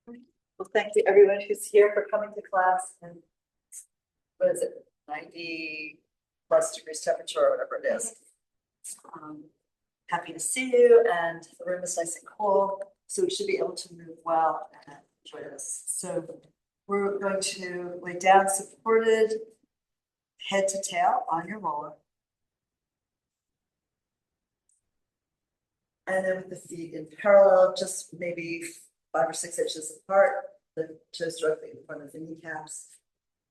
Well, thank you everyone who's here for coming to class and what is it, 90 plus degrees temperature or whatever it is. Happy to see you, and the room is nice and cool, so we should be able to move well and enjoy this. So we're going to lay down supported head to tail on your roller. And then with the feet in parallel, just maybe 5 or 6 inches apart, the toes directly in front of the kneecaps.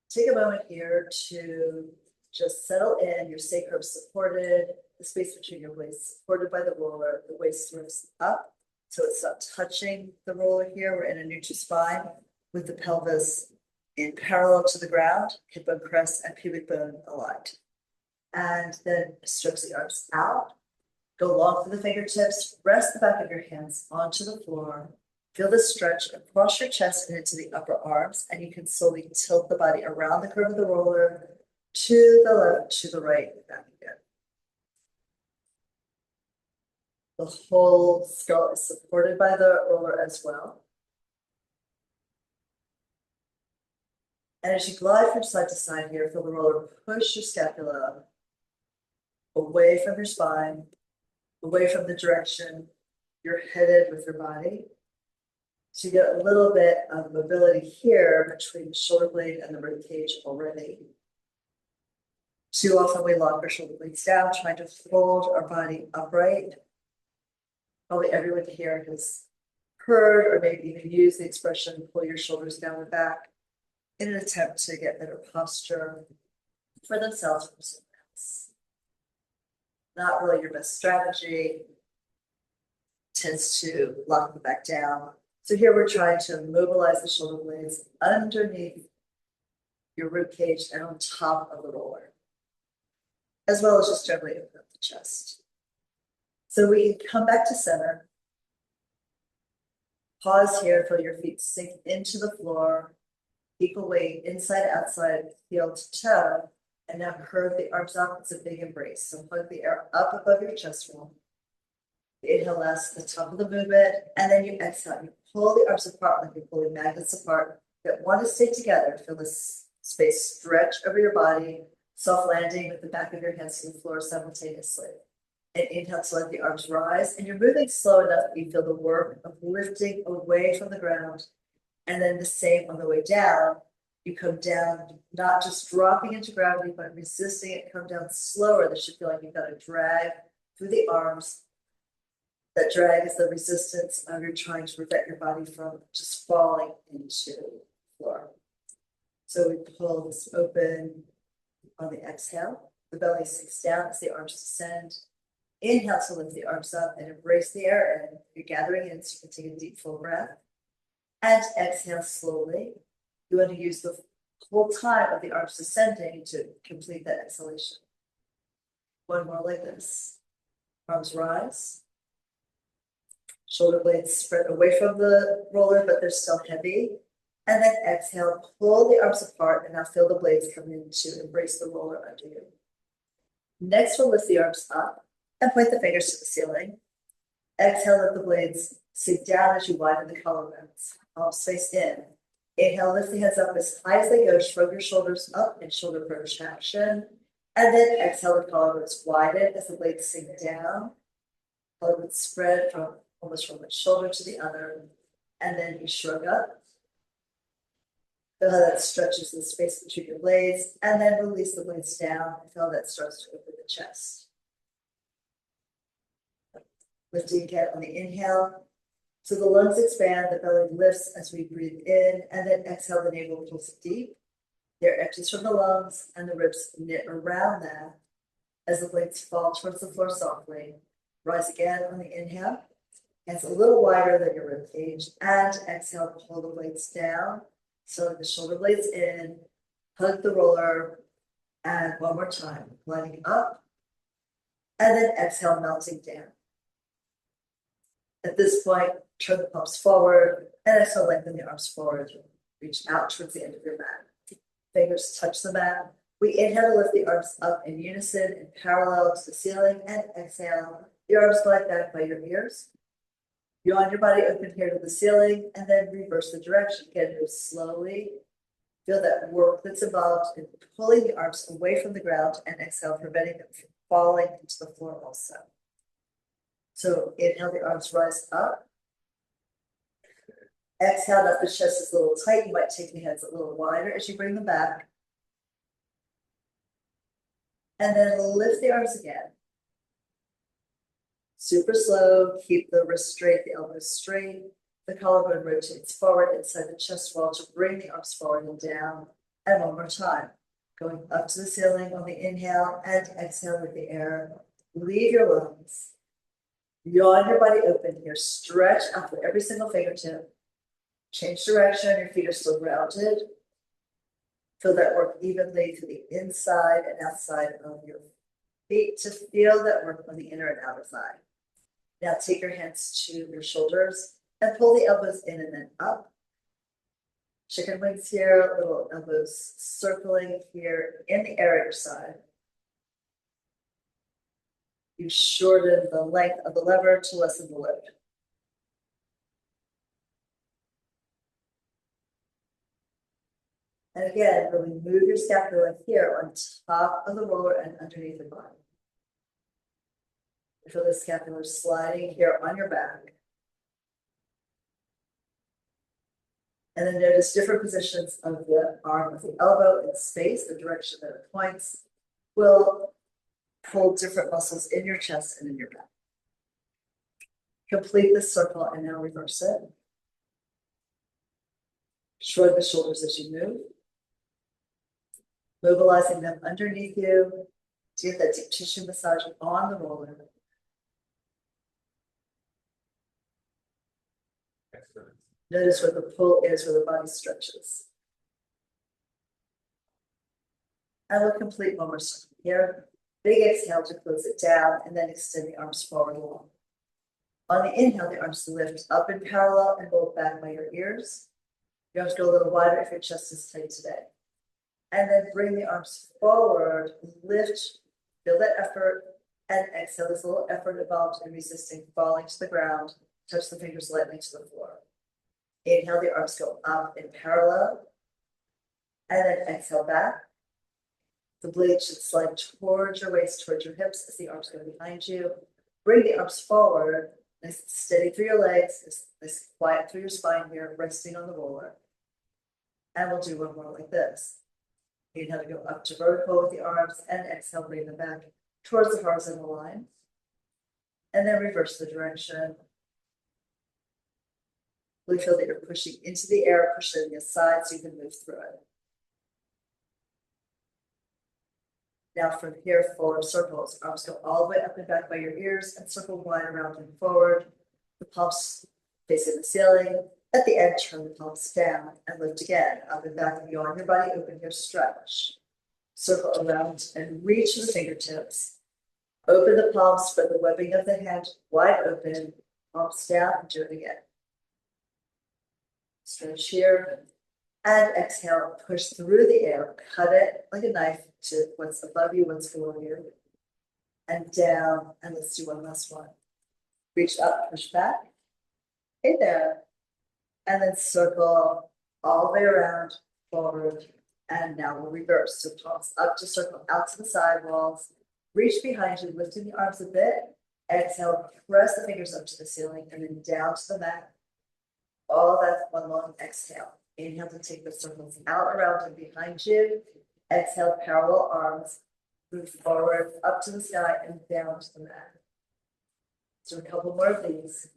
Take a moment here to just settle in, your sacrum supported, the space between your legs supported by the roller, the waist lifts up, so it's not touching the roller here. We're in a neutral spine with the pelvis in parallel to the ground, hip bone crest and pubic bone aligned. And then stretch the arms out, go long through the fingertips, rest the back of your hands onto the floor, feel the stretch across your chest and into the upper arms, and you can slowly tilt the body around the curve of the roller to the left, to the right, and back again. The whole skull is supported by the roller as well. And as you glide from side to side here, feel the roller push your scapula away from your spine, away from the direction you're headed with your body. So you get a little bit of mobility here between the shoulder blade and the rib cage already. Too often we lock our shoulder blades down, trying to fold our body upright. Probably everyone here has heard or maybe even used the expression, pull your shoulders down and back, in an attempt to get better posture for themselves or someone else. Not really your best strategy, tends to lock them back down. So here we're trying to mobilize the shoulder blades underneath your rib cage and on top of the roller, as well as just gently open up the chest. So we come back to center. Pause here, feel your feet sink into the floor, equal weight inside, outside, heel to toe, and now curve the arms up. It's a big embrace. So plug the air up above your chest wall. Inhale lasts the top of the movement, and then you exhale. You pull the arms apart like you're pulling magnets apart that want to stay together. Feel this space stretch over your body, soft landing with the back of your hands to the floor simultaneously. And inhale to let the arms rise, and you're moving slow enough that you feel the work of lifting away from the ground. And then the same on the way down. You come down, not just dropping into gravity, but resisting it. Come down slower. This should feel like you've got a drag through the arms. That drag is the resistance of you're trying to prevent your body from just falling into the floor. So we pull this open on the exhale. The belly sinks down as the arms descend. Inhale to lift the arms up and embrace the air in. You're gathering in, so you can take a deep full breath. And exhale slowly. You want to use the whole time of the arms descending to complete that exhalation. One more like this. Arms rise. Shoulder blades spread away from the roller, but they're still heavy. And then exhale, pull the arms apart, and now feel the blades come in to embrace the roller under you. Next, we'll lift the arms up and point the fingers to the ceiling. Exhale, let the blades sink down as you widen the collarbones. Palms face in. Inhale, lift the hands up as high as they go. Shrug your shoulders up in shoulder protraction. And then exhale, the collarbones widen as the blades sink down. Collarbones spread from almost from one shoulder to the other. And then you shrug up. Feel how that stretches the space between your blades. And then release the blades down. Feel how that starts to open the chest. Lifting again on the inhale. So the lungs expand, the belly lifts as we breathe in, and then exhale, the navel pulls deep. The air empties from the lungs, and the ribs knit around that as the blades fall towards the floor softly. Rise again on the inhale. Hands a little wider than your rib cage, and exhale, pull the blades down. So the shoulder blades in, hug the roller, and one more time, gliding up, and then exhale, melting down. At this point, turn the palms forward, and exhale, lengthen the arms forward. Reach out towards the end of your mat. Fingers touch the mat. We inhale to lift the arms up in unison and parallel to the ceiling, and exhale, the arms glide back by your ears. Yawn your body open here to the ceiling and then reverse the direction. Again, move slowly. Feel that work that's involved in pulling the arms away from the ground and exhale, preventing them from falling into the floor also. So inhale, the arms rise up. Exhale, if the chest is a little tight, you might take the hands a little wider as you bring them back. And then lift the arms again. Super slow, keep the wrist straight, the elbows straight. The collarbone rotates forward inside the chest wall to bring the arms forward and down. And one more time, going up to the ceiling on the inhale and exhale with the air. Leave your lungs. Yawn your body open here. Stretch out with every single fingertip. Change direction. Your feet are still grounded. Feel that work evenly through the inside and outside of your feet to feel that work on the inner and outer thigh. Now take your hands to your shoulders and pull the elbows in and then up. Chicken wings here, little elbows circling here in the air at your side. You shorten the length of the lever to lessen the load. And again, really move your scapula here on top of the roller and underneath the body. Feel the scapula sliding here on your back. And then notice different positions of the arm of the elbow in space, the direction that it points will pull different muscles in your chest and in your back. Complete this circle and now reverse it. Shrug the shoulders as you move. Mobilizing them underneath you to get that deep tissue massage on the roller. Excellent. Notice where the pull is, where the body stretches. And we'll complete one more circle here. Big exhale to close it down and then extend the arms forward long. On the inhale, the arms lift up in parallel and roll back by your ears. Your arms go a little wider if your chest is tight today. And then bring the arms forward, lift, feel that effort, and exhale. There's a little effort involved in resisting falling to the ground. Touch the fingers lightly to the floor. Inhale, the arms go up in parallel. And then exhale back. The blade should slide towards your waist, towards your hips as the arms go behind you. Bring the arms forward, nice and steady through your legs, nice quiet through your spine here, resting on the roller. And we'll do one more like this. Inhale to go up to vertical with the arms and exhale, bring them back towards the horizontal line. And then reverse the direction. Really feel that you're pushing into the air, pushing it aside so you can move through it. Now from here, forward circles. Arms go all the way up and back by your ears and circle wide around and forward. The palms facing the ceiling. At the end, turn the palms down and lift again. Up and back, yawn your body open here, stretch. Circle around and reach the fingertips. Open the palms, spread the webbing of the hand wide open. Palms down and do it again. Stretch here. And exhale, push through the air, cut it like a knife to what's above you, what's below you. And down, and let's do one last one. Reach up, push back. Hey there. And then circle all the way around, forward, and now we'll reverse. So palms up to circle out to the side walls. Reach behind you, lifting the arms a bit. Exhale, press the fingers up to the ceiling and then down to the mat. All that one long exhale. Inhale to take the circles out, around, and behind you. Exhale, parallel arms. Move forward, up to the sky, and down to the mat. So a couple more of these.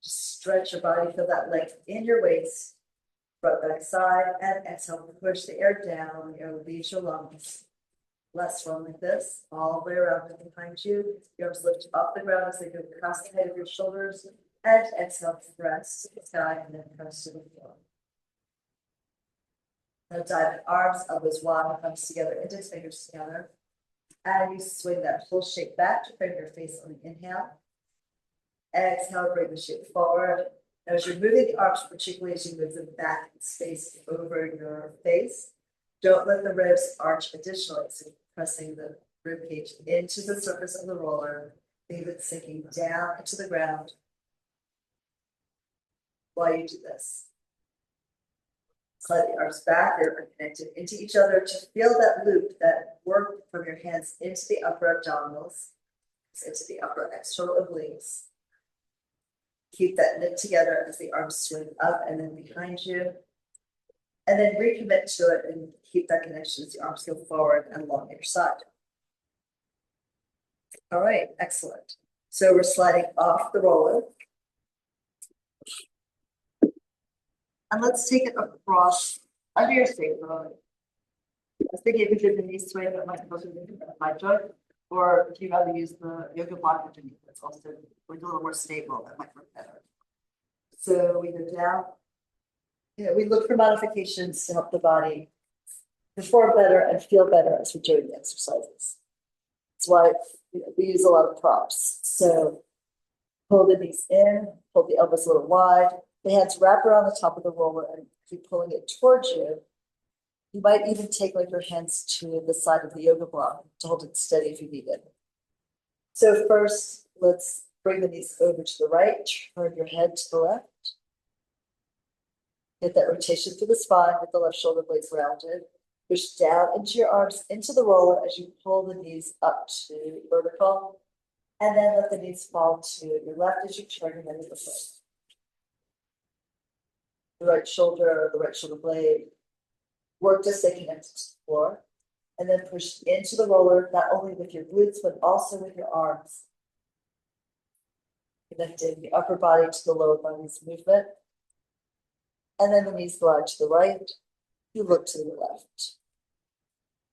Just stretch your body, feel that length in your waist. Front, back, side, and exhale, push the air down. The air leaves your lungs. Last one like this, all the way around and behind you. Your arms lift off the ground as they go across the head of your shoulders. And exhale, press to the sky, and then press to the floor. Now dive in arms, elbows wide, thumbs together, index fingers together. And you swing that whole shape back to frame your face on the inhale. Exhale, bring the shape forward. Now as you're moving the arms, particularly as you move them back in space over your face, don't let the ribs arch additionally. So pressing the rib cage into the surface of the roller, leave it sinking down into the ground. while you do this. Slide the arms back, they're connected into each other to feel that loop, that work from your hands into the upper abdominals, into the upper external obliques. Keep that knit together as the arms swing up and then behind you. And then recommit to it and keep that connection as the arms go forward and along your side. All right, excellent. So we're sliding off the roller. And let's take it across under your sacrum. I was thinking if you did the knee sway, that might go to my joint, or if you rather use the yoga block underneath, that's also like a little more stable, that might work better. So we go down. We look for modifications to help the body perform better and feel better as we're doing the exercises. That's why we use a lot of props. So pull the knees in, pull the elbows a little wide. The hands wrap around the top of the roller and keep pulling it towards you. You might even take like your hands to the side of the yoga block to hold it steady if you need it. So first, let's bring the knees over to the right, turn your head to the left. Get that rotation through the spine with the left shoulder blades rounded. Push down into your arms, into the roller as you pull the knees up to vertical. And then let the knees fall to your left as you turn your head to the foot. The right shoulder blade. Work to stay connected to the floor. And then push into the roller, not only with your glutes, but also with your arms. Connecting the upper body to the lower body's movement. And then the knees glide to the right. You look to the left.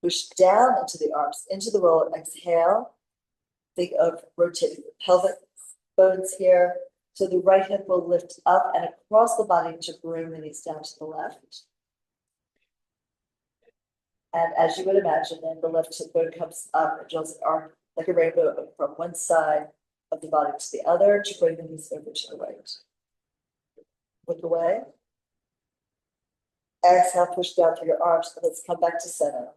Push down into the arms, into the roller. Exhale. Think of rotating the pelvic bones here. So the right hip will lift up and across the body to bring the knees down to the left. And as you would imagine, then the left hip bone comes up and draws an arc like a rainbow from one side of the body to the other to bring the knees over to the right. Look away. Exhale, push down through your arms. Let's come back to center.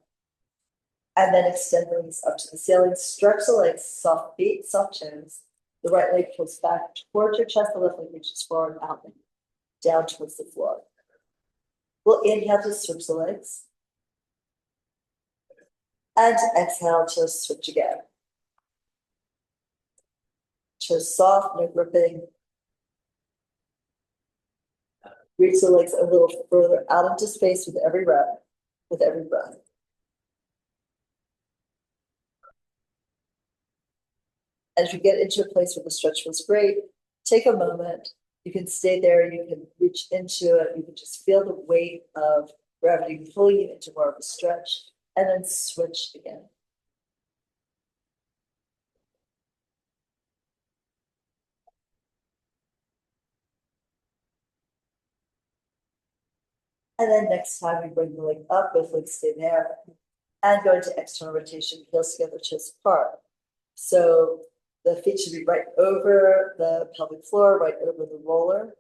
And then extend the knees up to the ceiling. Stretch the legs, soft feet, soft toes. The right leg pulls back towards your chest. The left leg reaches forward, out, and down towards the floor. We'll inhale to switch the legs. And exhale to switch again. Toes soft, no gripping. Reach the legs a little further out into space with every breath. As you get into a place where the stretch feels great, take a moment. You can stay there, you can reach into it, you can just feel the weight of gravity pulling you into more of a stretch, and then switch again. And then next time we bring the leg up, both legs stay there, and go into external rotation, heels together, chest apart. So the feet should be right over the pelvic floor, right over the roller.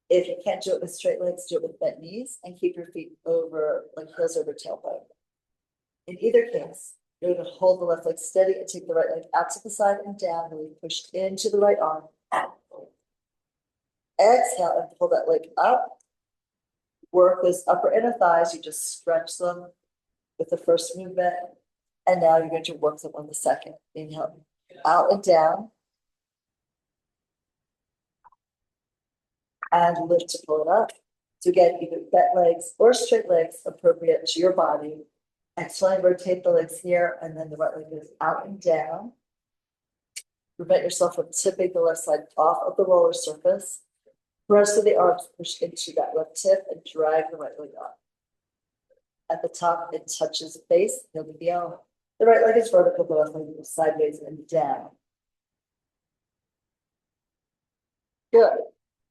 If you can't do it with straight legs, do it with bent knees and keep your feet over, like heels over tailbone. In either case, you're going to hold the left leg steady and take the right leg out to the side and down, really pushed into the right arm. Exhale and pull that leg up. Work those upper inner thighs. You just stretch them with the first movement. And now you're going to work them on the second. Inhale, out and down. And lift to pull it up. So again, either bent legs or straight legs, appropriate to your body. Exhale, rotate the legs here, and then the right leg goes out and down. Prevent yourself from tipping the left side off of the roller surface. Rest of the arms push into that left tip and drag the right leg up. At the top, it touches the base, heel to heel. The right leg is vertical, the left leg goes sideways and down. Good.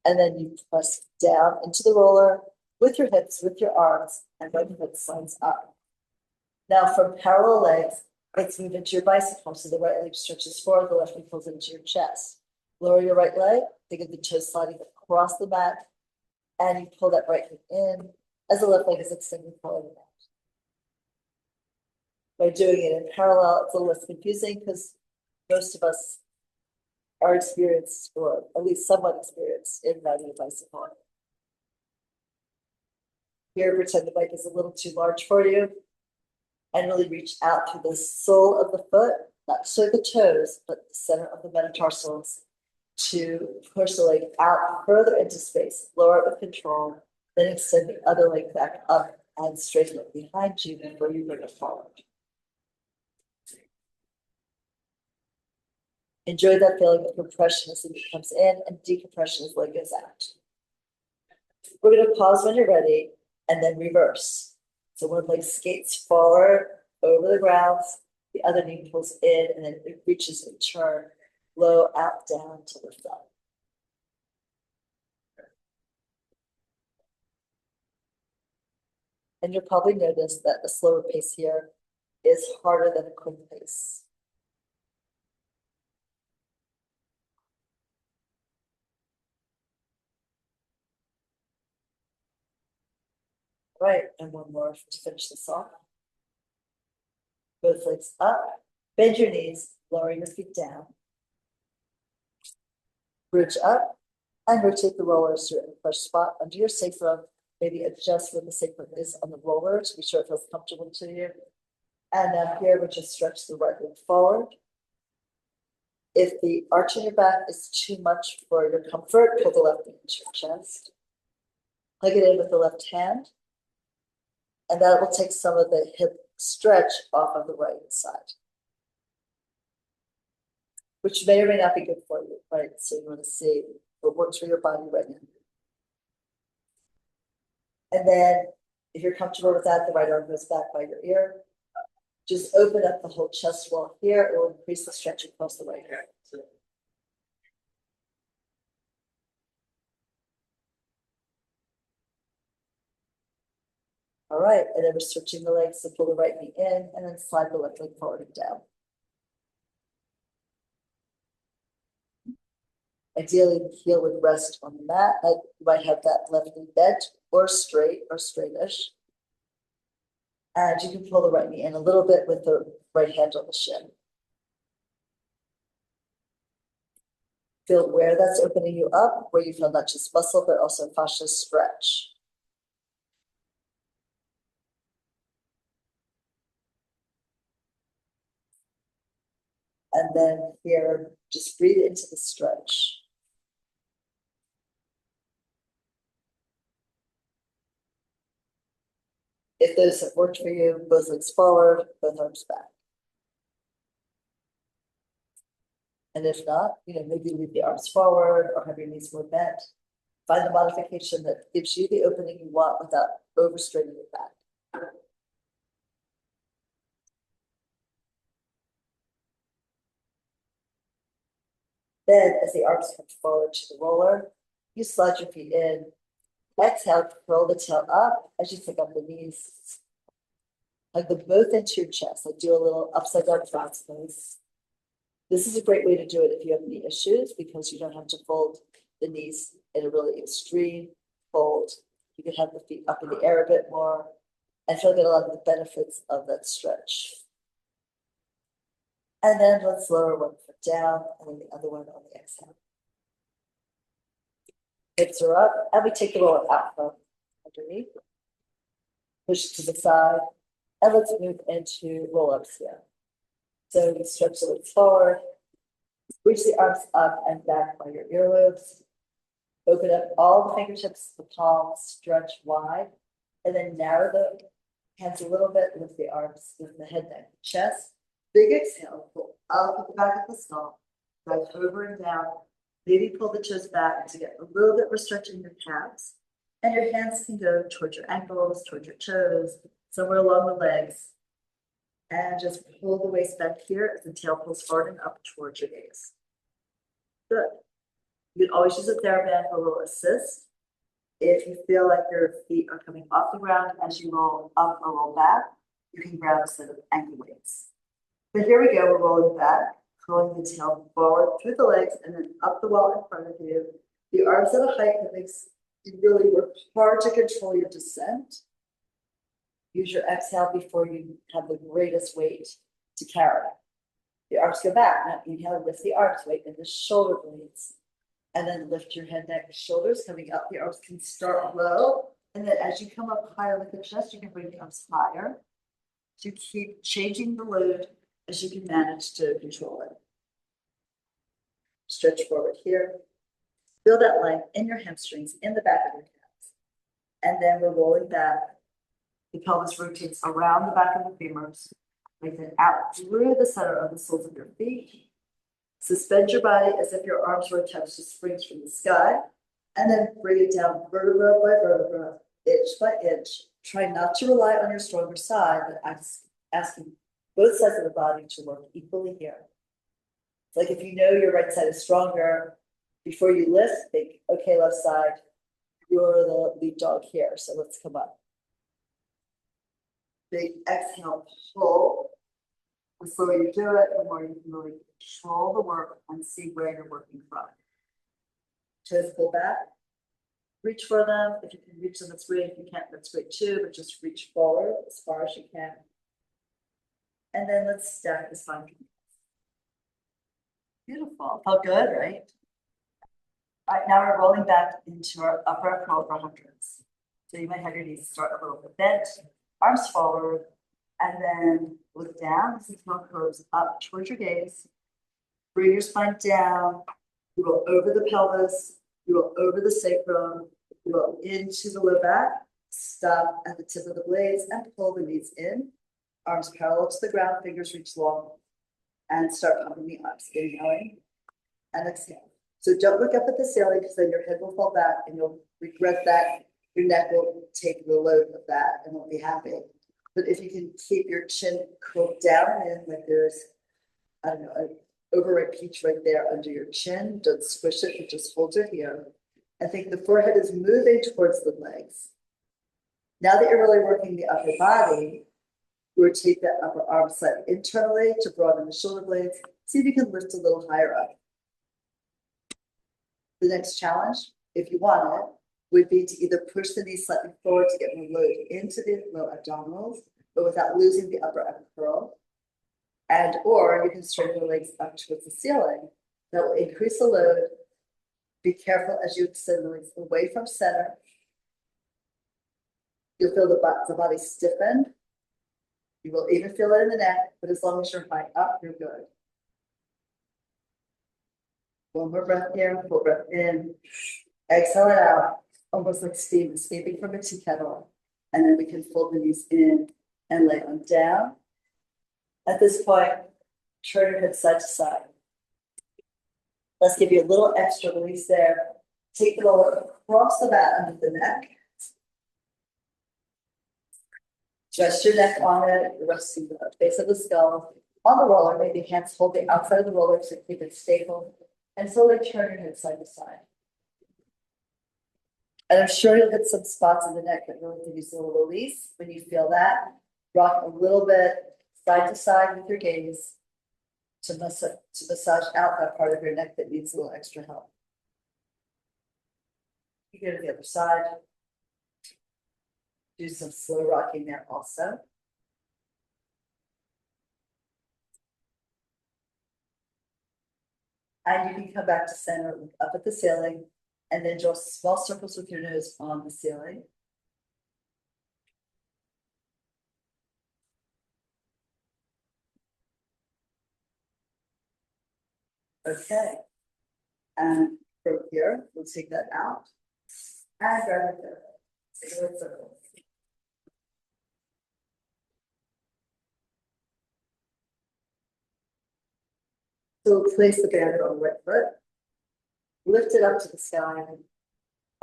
And then you press down into the roller with your hips, with your arms, and then your hips slides up. Now from parallel legs, let's move into your bicycle. So the right leg stretches forward, the left leg pulls into your chest. Lower your right leg, think of the toes sliding across the mat, and you pull that right leg in as the left leg is extended forward. By doing it in parallel, it's a little less confusing because most of us are experienced, or at least somewhat experienced, in riding a bicycle. Here, pretend the bike is a little too large for you. And really reach out through the sole of the foot, not so the toes, but the center of the metatarsals to push the leg out further into space, lower it with control, then extend the other leg back up and straighten it behind you before you bring it forward. Enjoy that feeling of compression as it comes in and decompression as the leg goes out. We're going to pause when you're ready and then reverse. So one leg skates forward over the ground, the other knee pulls in, and then it reaches a turn, low, out, down to lift up. And you'll probably notice that a slower pace here is harder than a quick pace. Right, and one more to finish this off. Both legs up, bend your knees, lower your feet down. Bridge up and rotate the rollers to a fresh spot under your sacrum. Maybe adjust where the sacrum is on the roller to be sure it feels comfortable to you. And now here, we just stretch the right leg forward. If the arch in your back is too much for your comfort, pull the left knee into your chest. Hug it in with the left hand. And that will take some of the hip stretch off of the right side, which may or may not be good for you, right? So you want to see what works for your body right now. And then if you're comfortable with that, the right arm goes back by your ear. Just open up the whole chest wall here. It will increase the stretch across the right ear. All right, and then we're switching the legs, so pull the right knee in and then slide the left leg forward and down. Ideally, the heel would rest on the mat. You might have that left knee bent or straight or straightish. And you can pull the right knee in a little bit with the right hand on the shin. Feel where that's opening you up, where you feel not just muscle, but also fascia stretch. And then here, just breathe into the stretch. If those have worked for you, both legs forward, both arms back. And if not, maybe leave the arms forward or have your knees more bent. Find the modification that gives you the opening you want without overstraining your back. Then, as the arms come forward to the roller, you slide your feet in. Exhale, curl the tail up as you pick up the knees. Hug them both into your chest. I do a little upside down front pose. This is a great way to do it if you have any issues, because you don't have to fold the knees in a really extreme fold. You can have the feet up in the air a bit more and you'll get a lot of the benefits of that stretch. And then let's lower one foot down and then the other one on the exhale. Hips are up and we take the roller out from underneath. Push to the side and let's move into roll-ups here. So you stretch the legs forward, reach the arms up and back by your earlobes. Open up all the fingertips, the palms, stretch wide, and then narrow the hands a little bit, lift the arms, lift the head, neck, chest. Big exhale, pull up at the back of the skull, drive over and down. Maybe pull the toes back to get a little bit more stretch in your calves. And your hands can go towards your ankles, towards your toes, somewhere along the legs. And just pull the waist back here as the tail pulls forward and up towards your gaze. Good. You can always use a TheraBand for a little assist. If you feel like your feet are coming off the ground as you roll up or roll back, you can grab a set of ankle weights. But here we go, we're rolling back, curling the tail forward through the legs and then up the wall in front of you. The arms at a height that makes you really work hard to control your descent. Use your exhale before you have the greatest weight to carry. The arms go back. Now inhale, lift the arms, weight in the shoulder blades. And then lift your head, neck, shoulders coming up. The arms can start low And then as you come up higher with the chest, you can bring the arms higher to keep changing the load as you can manage to control it. Stretch forward here. Feel that length in your hamstrings, in the back of your calves. And then we're rolling back. The pelvis rotates around the back of the femurs. Lengthen out through the center of the soles of your feet. Suspend your body as if your arms were attached to springs from the sky. And then bring it down vertebra by vertebra, inch by inch. Try not to rely on your stronger side, but asking both sides of the body to work equally here. It's like if you know your right side is stronger, before you lift, think, okay, left side, you're the lead dog here, so let's come up. Big exhale, pull. The slower you do it, the more you can really control the work and see where you're working from. Toes pull back. Reach for them. If you can reach them, that's great. If you can't, that's great too, but just reach forward as far as you can. And then let's stack the spine. Beautiful. Felt good, right? All right, now we're rolling back into our upper curl for hundreds. So you might have your knees start a little bit bent, arms forward, and then look down as the tail curves up towards your gaze. Bring your spine down. You roll over the pelvis. You roll over the sacrum. You roll into the low back. Stop at the tip of the blades and pull the knees in. Arms parallel to the ground, fingers reach long. And start pumping the arms. Inhaling and exhale. So don't look up at the ceiling because then your head will fall back and you'll regret that. Your neck will take the load of that and won't be happy. But if you can keep your chin curled down and like there's, I don't know, an overripe peach right there under your chin, don't squish it, but just hold it here. I think the forehead is moving towards the legs. Now that you're really working the upper body, rotate that upper arm slightly internally to broaden the shoulder blades. See if you can lift a little higher up. The next challenge, if you want it, would be to either push the knees slightly forward to get more load into the low abdominals, but without losing the upper curl. And or you can straighten the legs up towards the ceiling. That will increase the load. Be careful as you extend the legs away from center. You'll feel the body stiffen. You will even feel it in the neck, but as long as you're high up, you're good. One more breath here, full breath in. Exhale it out, almost like steam escaping from a tea kettle. And then we can fold the knees in and lay them down. At this point, turn your head side to side. Let's give you a little extra release there. Take the roller across the mat under the neck. Rest your neck on it, resting the base of the skull. On the roller, maybe hands hold the outside of the roller to keep it stable. And slowly turn your head side to side. And I'm sure you'll hit some spots in the neck that really give you a little release. When you feel that, rock a little bit side to side with your gaze to massage out that part of your neck that needs a little extra help. You go to the other side. Do some slow rocking there also. And you can come back to center, look up at the ceiling, and then draw small circles with your nose on the ceiling. Okay. And from here, we'll take that out. And grab it there. Circles. So place the band on the right foot. Lift it up to the sky.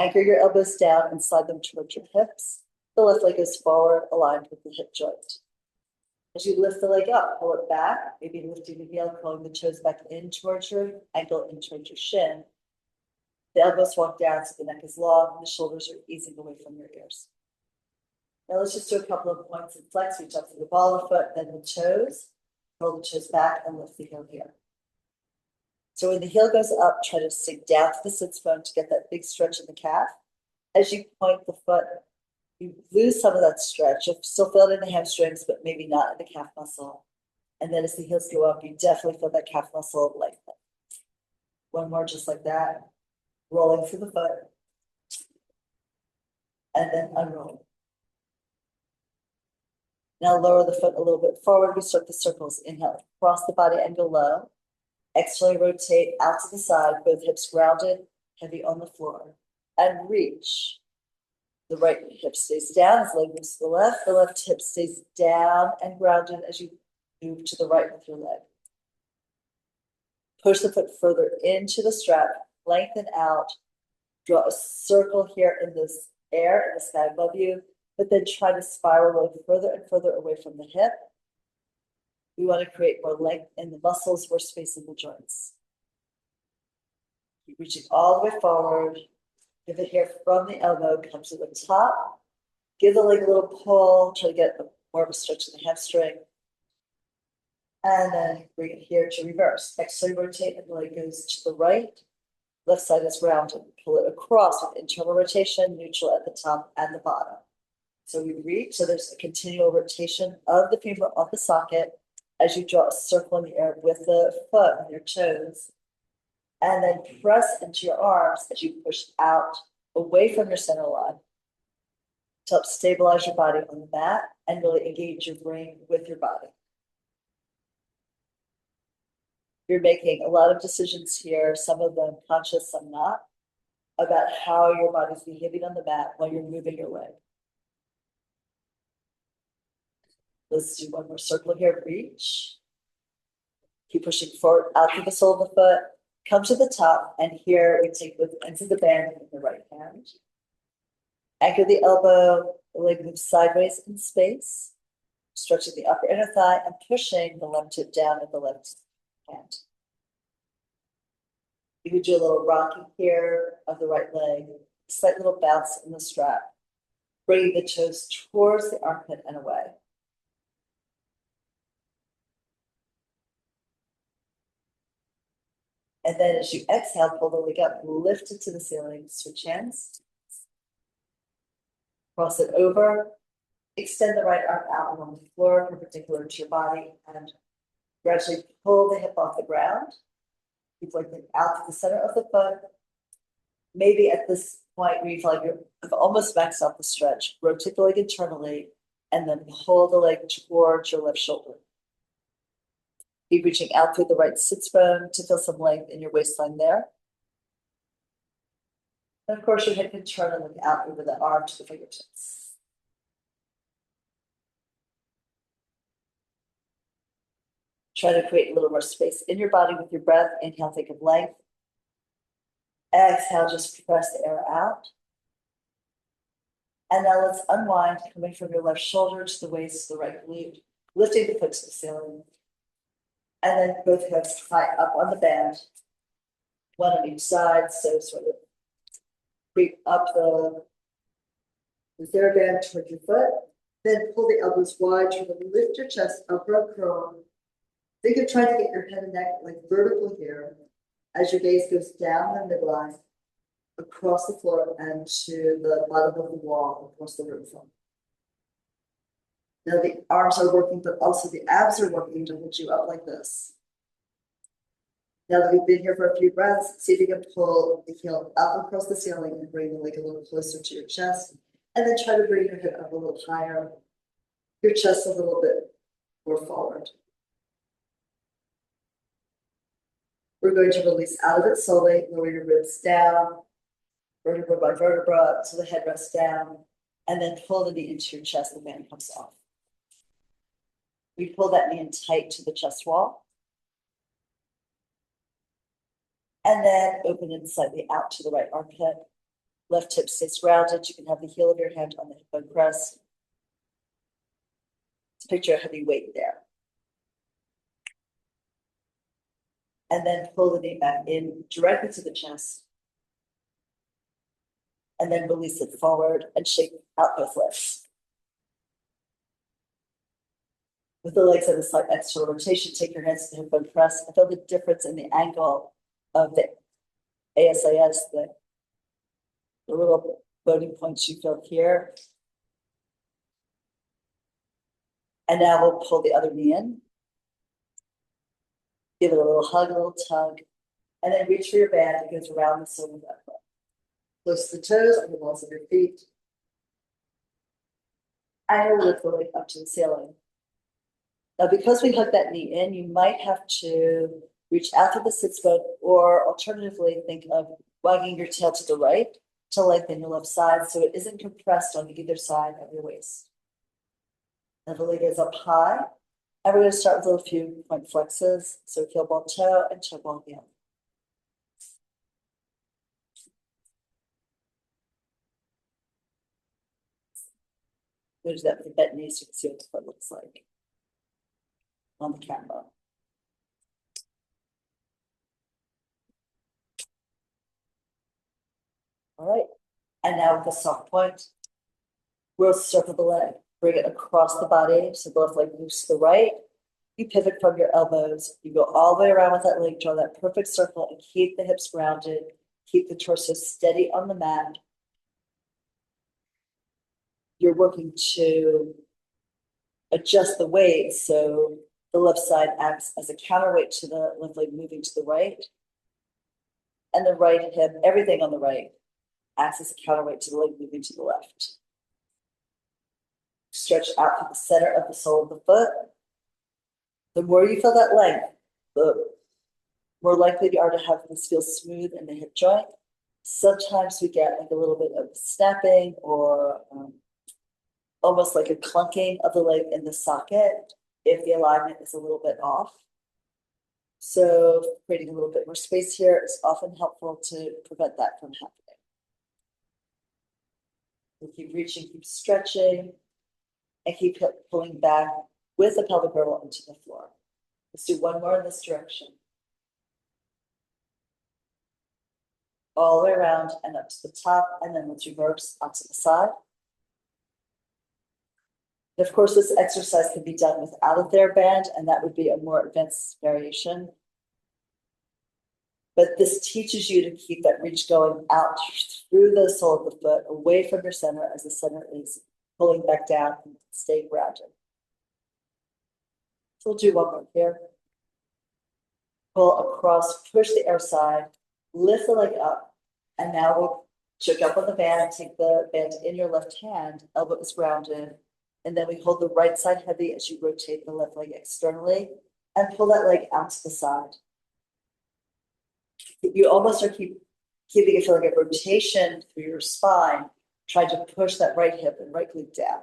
Anchor your elbows down and slide them towards your hips. The left leg goes forward, aligned with the hip joint. As you lift the leg up, pull it back, maybe lifting the heel, pulling the toes back in towards your ankle, in towards your shin. The elbows walk down so the neck is long and the shoulders are easing away from your ears. Now let's just do a couple of points and flex. Reach up to the ball of the foot, then the toes. Roll the toes back and lift the heel here. So when the heel goes up, try to sink down to the sits bone to get that big stretch in the calf. As you point the foot, you lose some of that stretch. You'll still feel it in the hamstrings, but maybe not in the calf muscle. And then as the heels go up, you definitely feel that calf muscle lengthen. One more just like that. Rolling through the foot. and then unroll. Now lower the foot a little bit forward. We start the circles. Inhale, cross the body and go low. Exhale, rotate out to the side, both hips grounded, heavy on the floor. And reach. The right hip stays down as the leg moves to the left. The left hip stays down and grounded as you move to the right with your leg. Push the foot further into the strap, lengthen out, draw a circle here in this air, in the sky above you, but then try to spiral a little further and further away from the hip. We want to create more length in the muscles, more space in the joints. Keep reaching all the way forward. Pivot here from the elbow, come to the top. Give the leg a little pull, try to get more of a stretch in the hamstring. And then bring it here to reverse. Exhale, rotate, and the leg goes to the right. Left side is rounded. Pull it across with internal rotation, neutral at the top and the bottom. So we reach, so there's a continual rotation of the femur off the socket as you draw a circle in the air with the foot on your toes. And then press into your arms as you push out away from your center line to help stabilize your body on the mat and really engage your brain with your body. You're making a lot of decisions here, some of them conscious, some not, about how your body's behaving on the mat while you're moving your leg. Let's do one more circle here. Reach. Keep pushing forward out through the sole of the foot. Come to the top, and here we take both ends of the band in the right hand. Anchor the elbow, the leg moves sideways in space, stretching the upper inner thigh and pushing the left hip down at the left hand. You could do a little rocking here of the right leg, slight little bounce in the strap, bringing the toes towards the armpit and away. And then as you exhale, pull the leg up, lift it to the ceiling, switch hands. Cross it over, extend the right arm out along the floor, perpendicular to your body, and gradually pull the hip off the ground. Keep lengthening out to the center of the foot. Maybe at this point where you feel like you've almost maxed out the stretch, rotate the leg internally, and then pull the leg towards your left shoulder. Keep reaching out through the right sits bone to feel some length in your waistline there. And of course, your head can turn and look out over the arm to the fingertips. Try to create a little more space in your body with your breath. Inhale, think of length. Exhale, just press the air out. And now let's unwind, coming from your left shoulder to the waist, to the right glute, lifting the foot to the ceiling. And then both hips high up on the band, one on each side, so sort of creep up the TheraBand toward your foot. Then pull the elbows wide, try to lift your chest, upward curl. Think of trying to get your head and neck like vertical here as your gaze goes down the midline, across the floor, and to the bottom of the wall, across the roof. Now the arms are working, but also the abs are working to hold you up like this. Now that we've been here for a few breaths, see if you can pull the heel up across the ceiling and bring the leg a little closer to your chest. And then try to bring your head up a little higher, your chest a little bit more forward. We're going to release out of it slowly, lower your ribs down, vertebra by vertebra, so the head rests down, and then pull the knee into your chest, the band comes off. We pull that knee in tight to the chest wall. And then open it slightly out to the right armpit. Left hip stays grounded. You can have the heel of your hand on the hip bone crest. Let's picture a heavy weight there. And then pull the knee back in directly to the chest. And then release it forward and shake out both legs. With the legs at a slight external rotation, take your hands to the hip bone press and feel the difference in the angle of the ASIS, the little bony points you feel here. And now we'll pull the other knee in. Give it a little hug, a little tug, and then reach for your band. It goes around the sole of that foot. Close the toes on the balls of your feet. and lift the leg up to the ceiling. Now, because we hug that knee in, you might have to reach out to the sits bone, or alternatively, think of wagging your tail to the right to lengthen your left side so it isn't compressed on either side of your waist. Now the leg is up high, and we're going to start with a few point flexes. So heel ball toe and toe ball heel. There's that with the bent knees, you can see what the foot looks like on the camera. All right, and now with the soft point, we'll circle the leg, bring it across the body, so the left leg moves to the right. You pivot from your elbows, you go all the way around with that leg, draw that perfect circle, and keep the hips grounded, keep the torso steady on the mat. You're working to adjust the weight so the left side acts as a counterweight to the left leg moving to the right. And the right hip, everything on the right, acts as a counterweight to the leg moving to the left. Stretch out to the center of the sole of the foot. The more you feel that length, the more likely you are to have this feel smooth in the hip joint. Sometimes we get like a little bit of snapping or almost like a clunking of the leg in the socket if the alignment is a little bit off. So creating a little bit more space here is often helpful to prevent that from happening. So keep reaching, keep stretching, and keep pulling back with the pelvic girdle into the floor. Let's do one more in this direction. All the way around and up to the top, and then let's reverse onto the side. And of course, this exercise can be done without a TheraBand, and that would be a more advanced variation. But this teaches you to keep that reach going out through the sole of the foot, away from your center, as the center is pulling back down and staying grounded. So we'll do one more here. Pull across, push the air side, lift the leg up, and now we'll choke up on the band, take the band in your left hand, elbow is grounded, and then we hold the right side heavy as you rotate the left leg externally and pull that leg out to the side. You almost are keeping it feel like a rotation through your spine, trying to push that right hip and right glute down.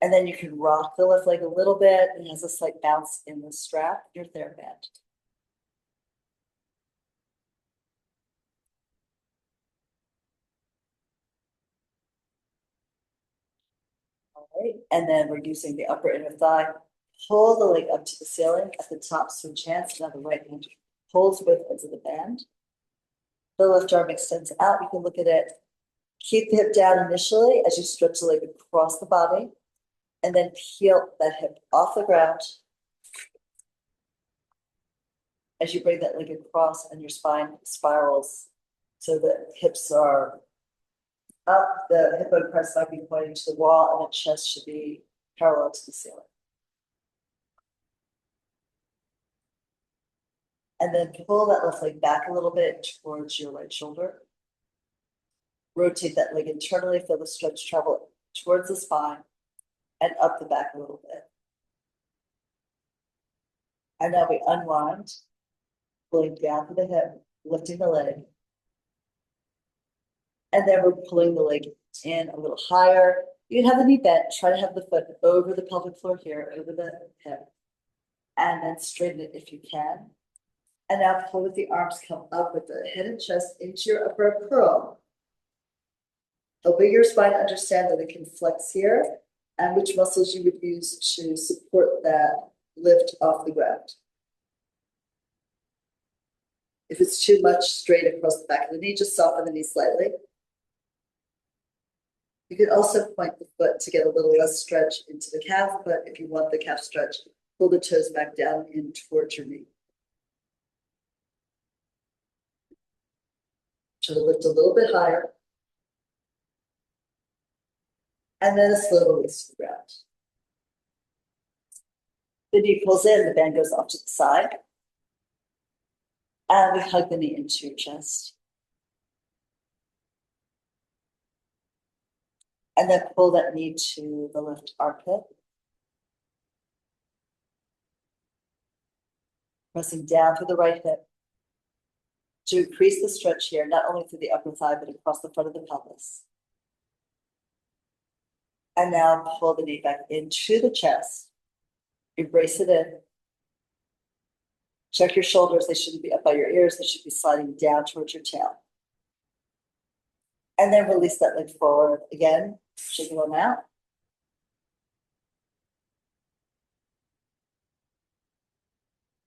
And then you can rock the left leg a little bit. It has a slight bounce in the strap, your TheraBand. All right, and then we're using the upper inner thigh. Pull the leg up to the ceiling at the top, switch hands. Now the right hand pulls with into the band. The left arm extends out. You can look at it. Keep the hip down initially as you stretch the leg across the body, and then peel that hip off the ground as you bring that leg across and your spine spirals so the hips are up, the hip bone crest might be pointing to the wall, and the chest should be parallel to the ceiling. And then pull that left leg back a little bit towards your right shoulder. Rotate that leg internally, feel the stretch travel towards the spine and up the back a little bit. And now we unwind, pulling down to the hip, lifting the leg. And then we're pulling the leg in a little higher. You can have the knee bent, try to have the foot over the pelvic floor here, over the hip, and then straighten it if you can. And now pull with the arms, come up with the head and chest into your upper curl. Helping your spine understand that it can flex here and which muscles you would use to support that lift off the ground. If it's too much, straight across the back of the knee, just soften the knee slightly. You can also point the foot to get a little less stretch into the calf, but if you want the calf stretch, pull the toes back down in towards your knee. Try to lift a little bit higher. And then a slow release to the ground. The knee pulls in, the band goes off to the side. And we hug the knee into your chest. And then pull that knee to the left armpit. Pressing down through the right hip. To increase the stretch here, not only through the upper thigh, but across the front of the pelvis. And now pull the knee back into the chest. Embrace it in. Check your shoulders. They shouldn't be up by your ears. They should be sliding down towards your tail. And then release that leg forward again. Shake them out.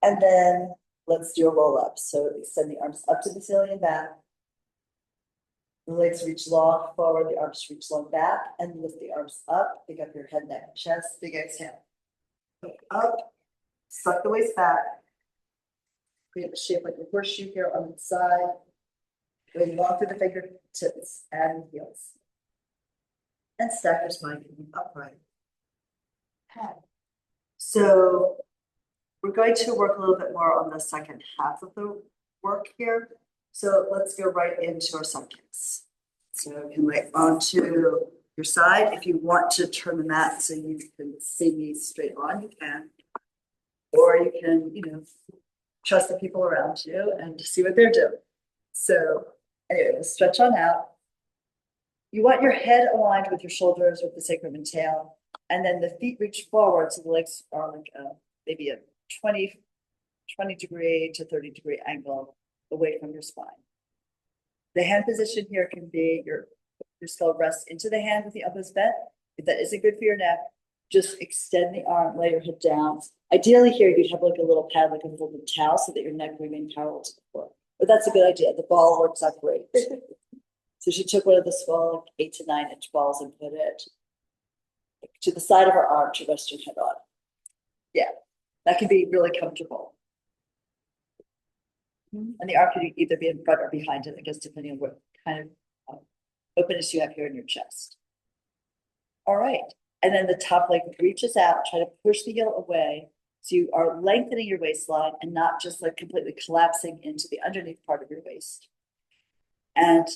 And then let's do a roll up. So extend the arms up to the ceiling and back. The legs reach long forward, the arms reach long back, and lift the arms up. Pick up your head, neck, chest. Big exhale. Look up, suck the waist back. Create a shape like a horseshoe here on the side. Going long through the fingertips and heels. And stack your spine upright. Okay. So we're going to work a little bit more on the second half of the work here. So let's go right into our side kicks. So you can lay onto your side. If you want to turn the mat so you can see me straight on, you can. Or you can, trust the people around you and see what they're doing. So anyway, we'll stretch on out. You want your head aligned with your shoulders, with the sacrum and tail. And then the feet reach forward so the legs are like maybe a 20 degree to 30 degree angle away from your spine. The hand position here can be your skull rests into the hand with the elbows bent. If that isn't good for your neck, just extend the arm, lay your head down. Ideally here, you'd have like a little pad, like a folded towel so that your neck remains parallel to the floor. But that's a good idea. The ball works out great. So she took one of the small, like 8 to 9 inch balls and put it to the side of her arm to rest your head on. Yeah, that can be really comfortable. And the arm could either be in front or behind it, I guess, depending on what kind of openness you have here in your chest. All right. And then the top leg reaches out, try to push the heel away. So you are lengthening your waistline and not just like completely collapsing into the underneath part of your waist. And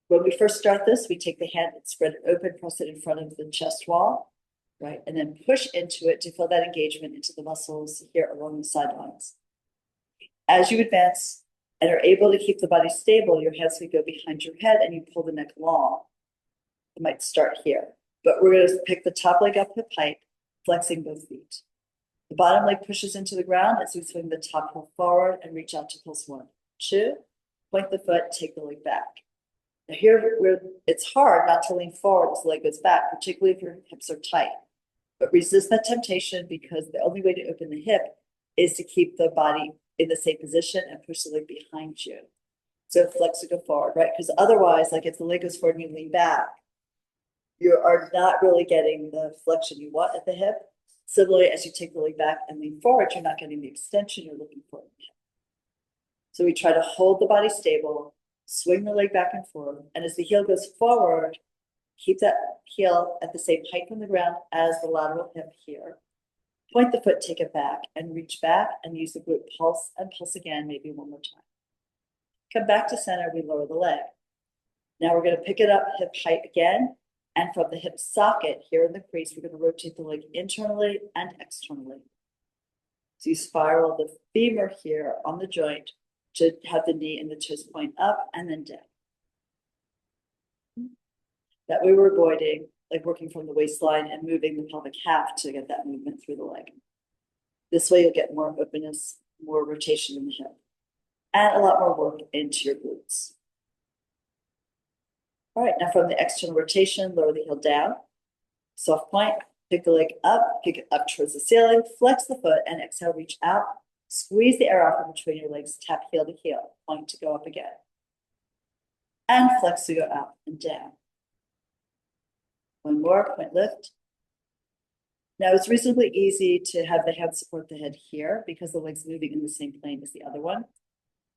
when we first start this, we take the hand and spread it open, press it in front of the chest wall, right? And then push into it to feel that engagement into the muscles here along the sidelines. As you advance and are able to keep the body stable, your hands can go behind your head and you pull the neck long. You might start here, but we're going to pick the top leg up hip height, flexing both feet. The bottom leg pushes into the ground as we swing the top heel forward and reach out to pulse 1, 2, point the foot, take the leg back. Now here, it's hard not to lean forward as the leg goes back, particularly if your hips are tight. But resist that temptation because the only way to open the hip is to keep the body in the same position and push the leg behind you. So flex to go forward, right? Because otherwise, like if the leg goes forward and you lean back, you are not really getting the flexion you want at the hip. Similarly, as you take the leg back and lean forward, you're not getting the extension you're looking for. So we try to hold the body stable, swing the leg back and forth, and as the heel goes forward, keep that heel at the same height from the ground as the lateral hip here. Point the foot, take it back, and reach back and use the glute pulse and pulse again, maybe one more time. Come back to center, we lower the leg. Now we're going to pick it up hip height again, and from the hip socket here in the crease, we're going to rotate the leg internally and externally. So you spiral the femur here on the joint to have the knee and the toes point up and then down. That way we're avoiding like working from the waistline and moving the pelvic half to get that movement through the leg. This way you'll get more openness, more rotation in the hip, and a lot more work into your glutes. All right, now from the external rotation, lower the heel down, soft point, pick the leg up, pick it up towards the ceiling, flex the foot, and exhale, reach out, squeeze the air out from between your legs, tap heel to heel, point to go up again. And flex to go up and down. One more, point lift. Now it's reasonably easy to have the hand support the head here because the leg's moving in the same plane as the other one.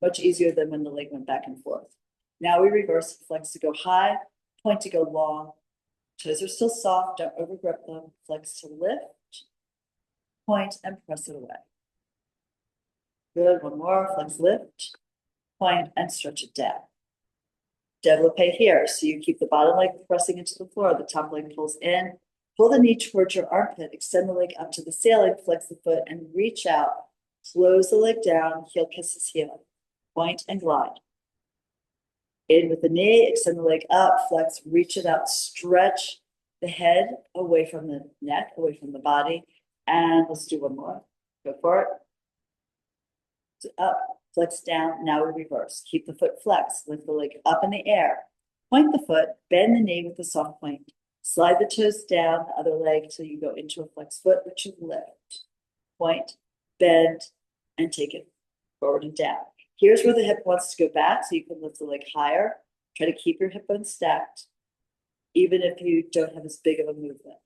Much easier than when the leg went back and forth. Now we reverse, flex to go high, point to go long. Toes are still soft, don't overgrip them. Flex to lift, point and press it away. Good, one more, flex, lift, point and stretch it down. Développé here. So you keep the bottom leg pressing into the floor, the top leg pulls in, pull the knee towards your armpit, extend the leg up to the ceiling, flex the foot and reach out. Close the leg down, heel kisses heel. Point and glide. In with the knee, extend the leg up, flex, reach it out, stretch the head away from the neck, away from the body. And let's do one more. Go for it. Up, flex down. Now we reverse. Keep the foot flexed. Lift the leg up in the air. Point the foot, bend the knee with a soft point. Slide the toes down, the other leg till you go into a flexed foot, which you lift. Point, bend, and take it forward and down. Here's where the hip wants to go back, so you can lift the leg higher. Try to keep your hip bone stacked, even if you don't have as big of a movement.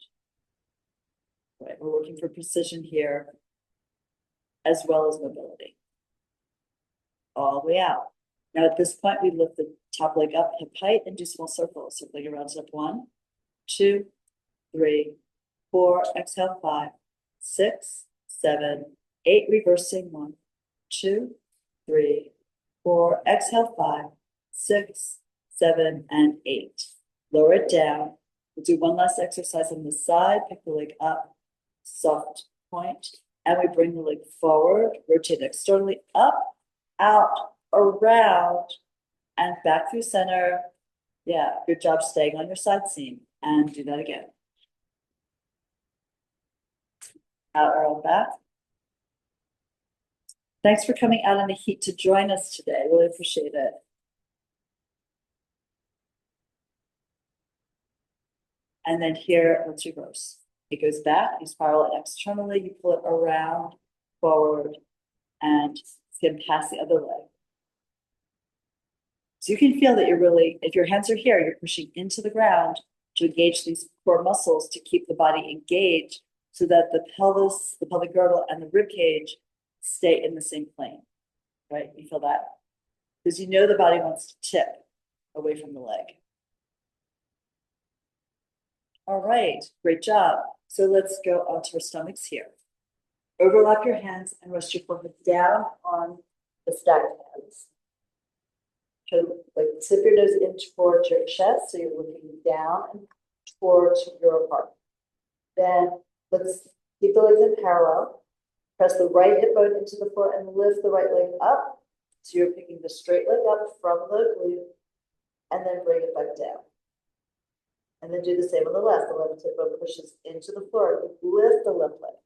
Right, we're working for precision here, as well as mobility. All the way out. Now at this point, we lift the top leg up, hip height, and do small circles. Circling around, step 1, 2, 3, 4, exhale 5, 6, 7, 8, reversing 1, 2, 3, 4, exhale 5, 6, 7, and 8. Lower it down. We'll do one last exercise on the side. Pick the leg up, soft point, and we bring the leg forward, rotate externally, up, out, around, and back through center. Yeah, good job staying on your side seam. And do that again. Out, around, back. Thanks for coming out in the heat to join us today. Really appreciate it. And then here, let's reverse. It goes back, you spiral it externally, you pull it around, forward, and skim past the other leg. So you can feel that you're really, if your hands are here, you're pushing into the ground to engage these core muscles to keep the body engaged so that the pelvis, the pelvic girdle, and the rib cage stay in the same plane, right? You feel that? Because you know the body wants to tip away from the leg. All right, great job. So let's go onto our stomachs here. Overlap your hands and rest your forehead down on the stacked hands. Try to like tip your nose in towards your chest, so you're looking down and towards your heart. Then let's keep the legs in parallel. Press the right hip bone into the floor and lift the right leg up. So you're picking the straight leg up from the glute and then bring it back down. And then do the same on the left. The left hip bone pushes into the floor. Lift the left leg.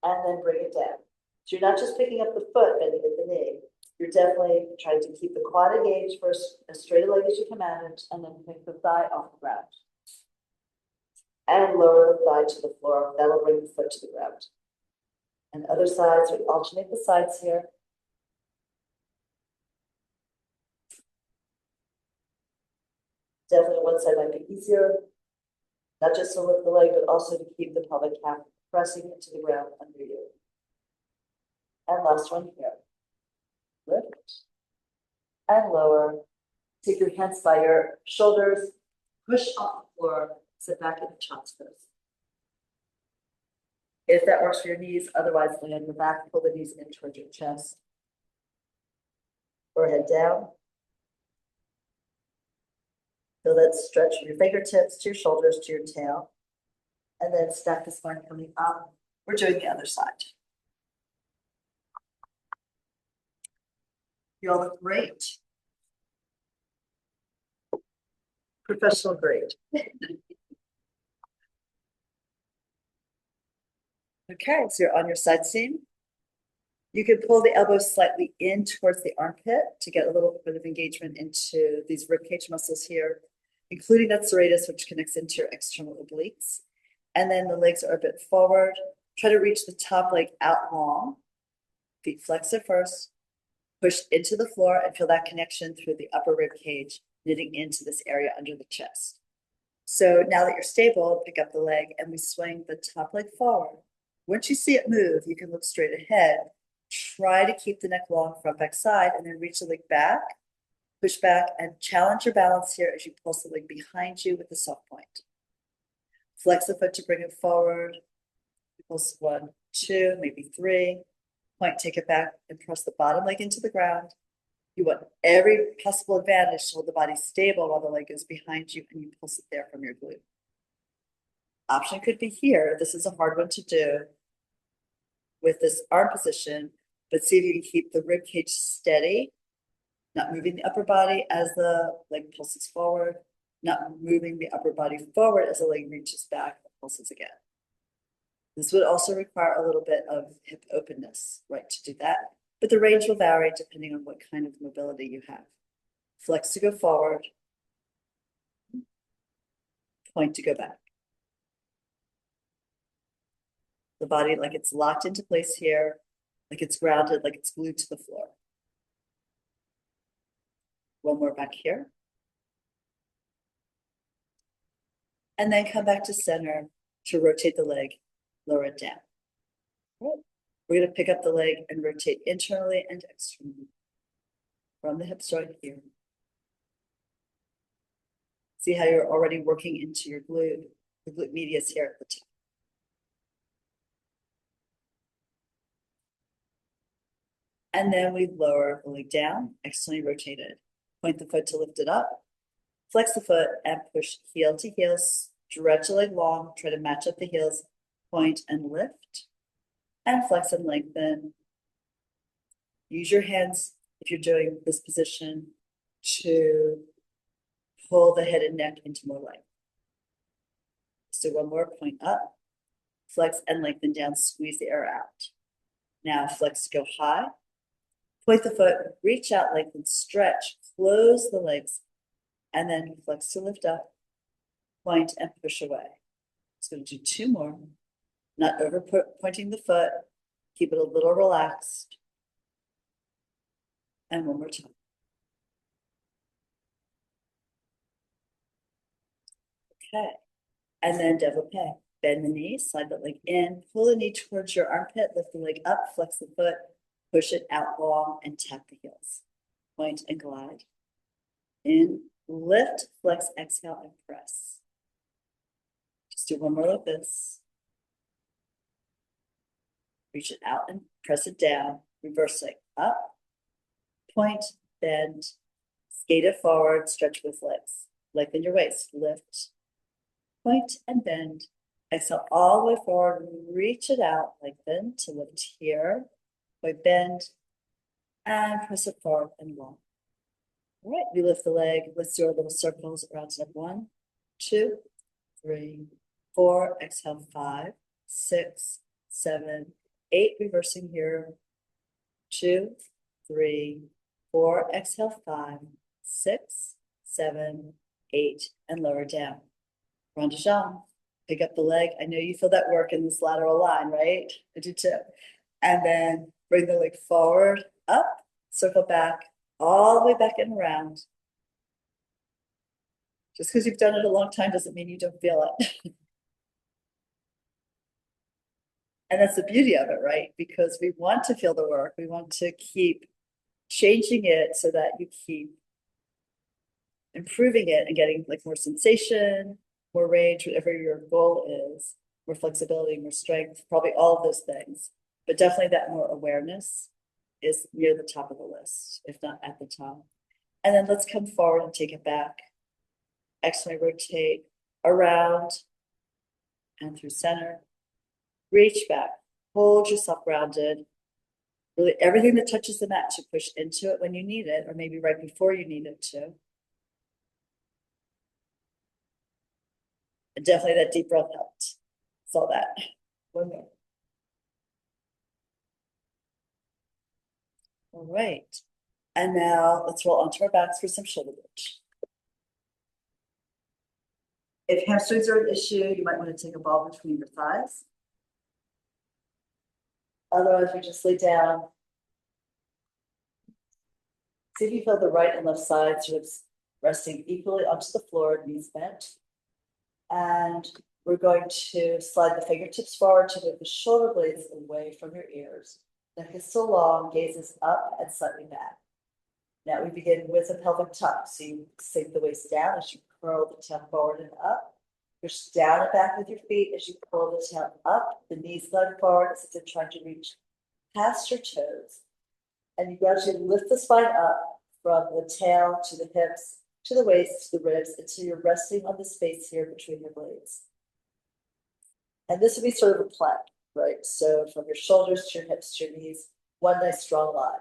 And then bring it down. So you're not just picking up the foot, bending at the knee. You're definitely trying to keep the quad engaged for as straight a leg as you can manage, and then pick the thigh off the ground. And lower the thigh to the floor. That'll bring the foot to the ground. And other sides, we alternate the sides here. Definitely one side might be easier, not just to lift the leg, but also to keep the pelvic half pressing into the ground under you. And last one here. Lift and lower. Take your hands by your shoulders, push off the floor, sit back in the child's pose. If that works for your knees, otherwise lay on your back, pull the knees in towards your chest. Forehead down. Feel that stretch from your fingertips to your shoulders to your tail. And then stack the spine coming up. We're doing the other side. You all look great. Professional grade. Okay, so you're on your side seam. You can pull the elbows slightly in towards the armpit to get a little bit of engagement into these ribcage muscles here, including that serratus, which connects into your external obliques. And then the legs are a bit forward. Try to reach the top leg out long. Feet flex at first. Push into the floor and feel that connection through the upper rib cage, knitting into this area under the chest. So now that you're stable, pick up the leg and we swing the top leg forward. Once you see it move, you can look straight ahead. Try to keep the neck long, front back side, and then reach the leg back, push back, and challenge your balance here as you pulse the leg behind you with the soft point. Flex the foot to bring it forward. Pulse 1, 2, maybe 3. Point, take it back and press the bottom leg into the ground. You want every possible advantage to hold the body stable while the leg is behind you and you pulse it there from your glute. Option could be here. This is a hard one to do with this arm position, but see if you can keep the rib cage steady, not moving the upper body as the leg pulses forward, not moving the upper body forward as the leg reaches back and pulses again. This would also require a little bit of hip openness, right, to do that, but the range will vary depending on what kind of mobility you have. Flex to go forward, point to go back. The body like it's locked into place here, like it's grounded, like it's glued to the floor. One more back here. And then come back to center to rotate the leg, lower it down. We're going to pick up the leg and rotate internally and externally from the hip joint here. See how you're already working into your glute. The glute medius here at the top. And then we lower the leg down, externally rotated. Point the foot to lift it up. Flex the foot and push heel to heel. Stretch the leg long. Try to match up the heels. Point and lift. And flex and lengthen. Use your hands, if you're doing this position, to pull the head and neck into more length. So one more, point up. Flex and lengthen down. Squeeze the air out. Now flex to go high. Point the foot, reach out, lengthen, stretch, close the legs, and then flex to lift up, point and push away. So we'll do two more, not over pointing the foot, keep it a little relaxed. And one more time. Okay, and then développé. Bend the knee, slide the leg in, pull the knee towards your armpit, lift the leg up, flex the foot, push it out long and tap the heels. Point and glide. In, lift, flex, exhale, and press. Just do one more like this. Reach it out and press it down. Reverse leg up, point, bend, skate it forward, stretch both legs. Lengthen your waist, lift, point and bend. Exhale all the way forward, reach it out, lengthen to lift here. Bend and press it forward and long. All right, we lift the leg. Let's do our little circles around step 1, 2, 3, 4. Exhale 5, 6, 7, 8. Reversing here. 2, 3, 4. Exhale 5, 6, 7, 8, and lower down. Rond de jambe. Pick up the leg. I know you feel that work in this lateral line, right? I do too. And then bring the leg forward, up, circle back, all the way back and around. Just because you've done it a long time doesn't mean you don't feel it. And that's the beauty of it, right? Because we want to feel the work. We want to keep changing it so that you keep improving it and getting like more sensation, more range, whatever your goal is, more flexibility, more strength, probably all of those things. But definitely that more awareness is near the top of the list, if not at the top. And then let's come forward and take it back. Externally rotate around and through center. Reach back, hold yourself grounded. Really everything that touches the mat to push into it when you need it, or maybe right before you need it to. And definitely that deep breath helped. Saw that. One more. All right. And now let's roll onto our backs for some shoulder bridge. If hamstrings are an issue, you might want to take a ball between your thighs. Otherwise, we just lay down. See if you feel the right and left side sort of resting equally onto the floor, knees bent. And we're going to slide the fingertips forward to move the shoulder blades away from your ears. Neck is still long, gaze is up and slightly back. Now we begin with a pelvic tuck. So you sink the waist down as you curl the tail forward and up. Push down and back with your feet as you pull the tail up. The knees slide forward as if you're trying to reach past your toes. And you gradually lift the spine up, from the tail to the hips, to the waist, to the ribs, until you're resting on the space here between your blades. And this would be sort of a plank, right? So from your shoulders to your hips to your knees, one nice strong line.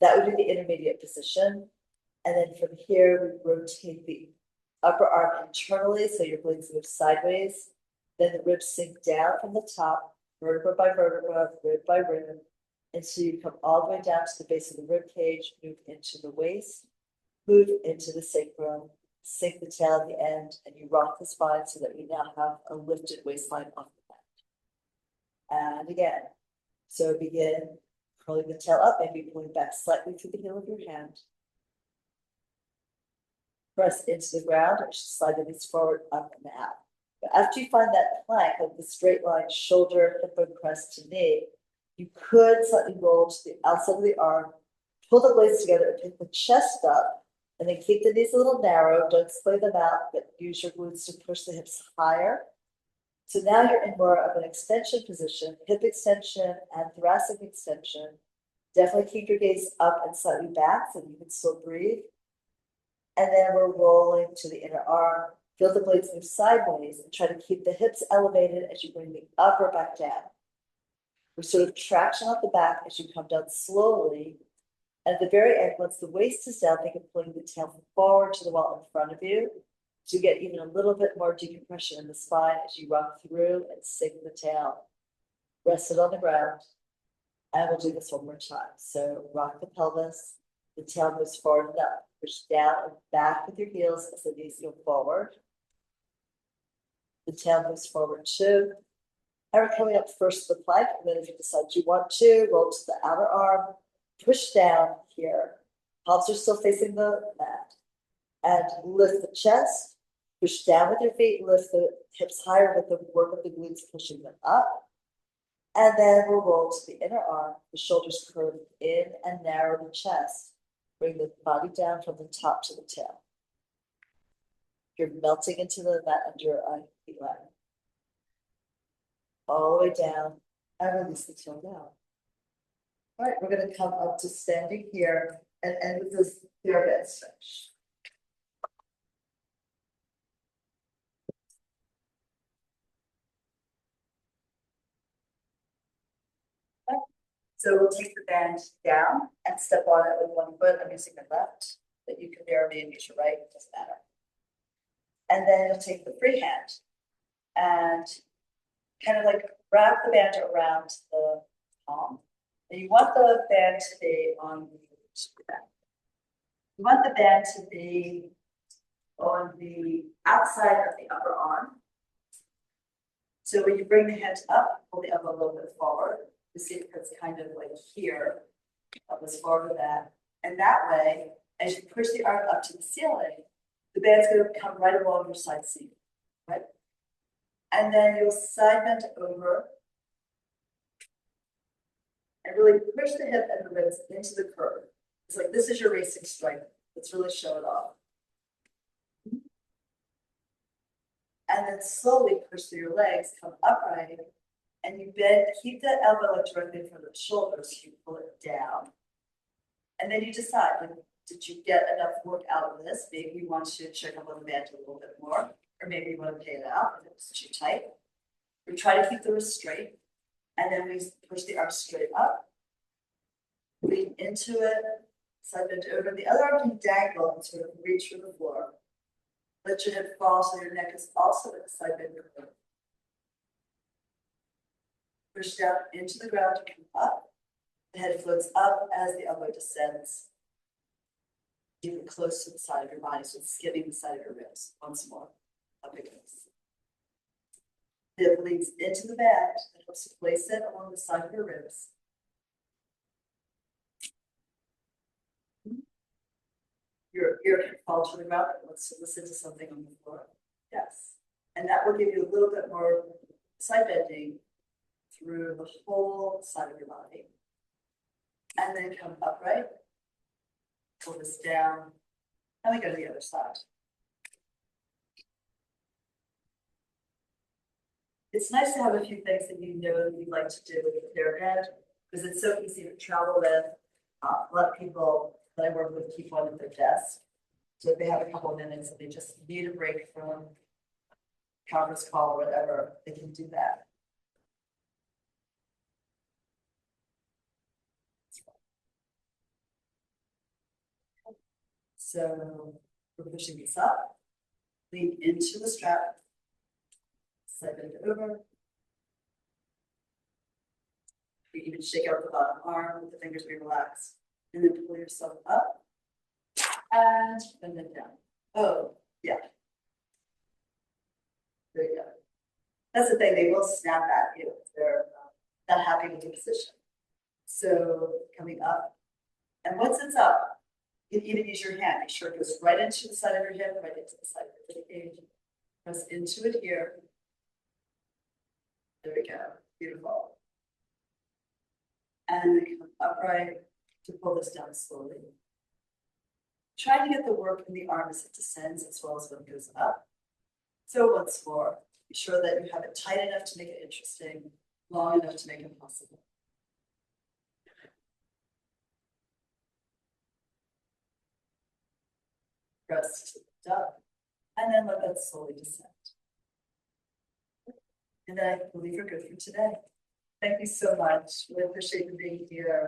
That would be the intermediate position. And then from here, we rotate the upper arm internally, so your blades move sideways. Then the ribs sink down from the top, vertebra by vertebra, rib by rib. And so you come all the way down to the base of the rib cage, move into the waist, move into the sacrum, sink the tail at the end, and you rock the spine so that you now have a lifted waistline off the back. And again, so begin curling the tail up, maybe pulling back slightly through the heel of your hand. Press into the ground, or slide the knees forward, up and out. But after you find that plank, like the straight line, shoulder, hip bone press to knee, you could slightly roll to the outside of the arm, pull the blades together, and pick the chest up, and then keep the knees a little narrow. Don't splay them out, but use your glutes to push the hips higher. So now you're in more of an extension position, hip extension and thoracic extension. Definitely keep your gaze up and slightly back so that you can still breathe. And then we're rolling to the inner arm. Feel the blades move sideways and try to keep the hips elevated as you bring the upper back down. We're sort of traction off the back as you come down slowly. And at the very end, once the waist is down, think of pulling the tail forward to the wall in front of you to get even a little bit more decompression in the spine as you rock through and sink the tail. Rest it on the ground. And we'll do this one more time. So rock the pelvis, the tail moves forward and up. Push down and back with your heels as the knees go forward. The tail moves forward too. And we're coming up first to the plank, and then if you decide you want to, roll to the outer arm, push down here. Palms are still facing the mat. And lift the chest, push down with your feet, lift the hips higher with the work of the glutes, pushing them up. And then we'll roll to the inner arm, the shoulders curve in and narrow the chest. Bring the body down from the top to the tail. You're melting into the mat under your feet line. All the way down and release the tail down. All right, we're going to come up to standing here and end with this bear bed stretch. So we'll take the band down and step on it with one foot. I'm using the left, but you can mirror me and use your right, it doesn't matter. And then you'll take the free hand and kind of like wrap the band around the palm. And you want the band to be on you want the band to be on the outside of the upper arm. So when you bring the hand up, pull the elbow a little bit forward. You see it's kind of like here, as far as that. And that way, as you push the arm up to the ceiling, the band's going to come right along your side seam, right? And then you'll side bend over and really push the hip and the ribs into the curve. It's like this is your racing strength. Let's really show it off. And then slowly push through your legs, come upright, and you bend, keep the elbow like directly in front of the shoulders, so you pull it down. And then you decide, like, did you get enough work out of this? Maybe you want to check up on the band a little bit more, or maybe you want to pay it out if it's too tight. We try to keep the wrist straight, and then we push the arm straight up, lean into it, side bend over. The other arm can dangle and sort of reach for the floor. Let your head fall so your neck is also in the side bend curve. Push down into the ground to come up. The head floats up as the elbow descends. Keep it close to the side of your body, so it's skimming the side of your ribs. Once more, up it goes. The hip leads into the band and helps to place it along the side of your ribs. Your ear can fall to the ground. Let's listen to something on the floor. Yes. And that will give you a little bit more side bending through the whole side of your body. And then come upright. Pull this down. And we go to the other side. It's nice to have a few things that you know that you'd like to do with your bed, because it's so easy to travel with. A lot of people that I work with keep one at their desk. So if they have a couple of minutes and they just need a break from conference call or whatever, they can do that. So we're pushing this up, lean into the strap, slide it over. You even shake out the bottom arm with the fingers be relaxed, and then pull yourself up and bend it down. Oh, yeah. There you go. That's the thing, they will snap at you if they're not happy with the position. So coming up, and once it's up, you can even use your hand. Make sure it goes right into the side of your hip, right into the side of your cage. Press into it here. There we go. Beautiful. And then come upright to pull this down slowly. Try to get the work in the arm as it descends as well as when it goes up. So once more, be sure that you have it tight enough to make it interesting, long enough to make it possible. Press to the up, and then let that slowly descend. And then I believe you're good for today. Thank you so much. Really appreciate you being here.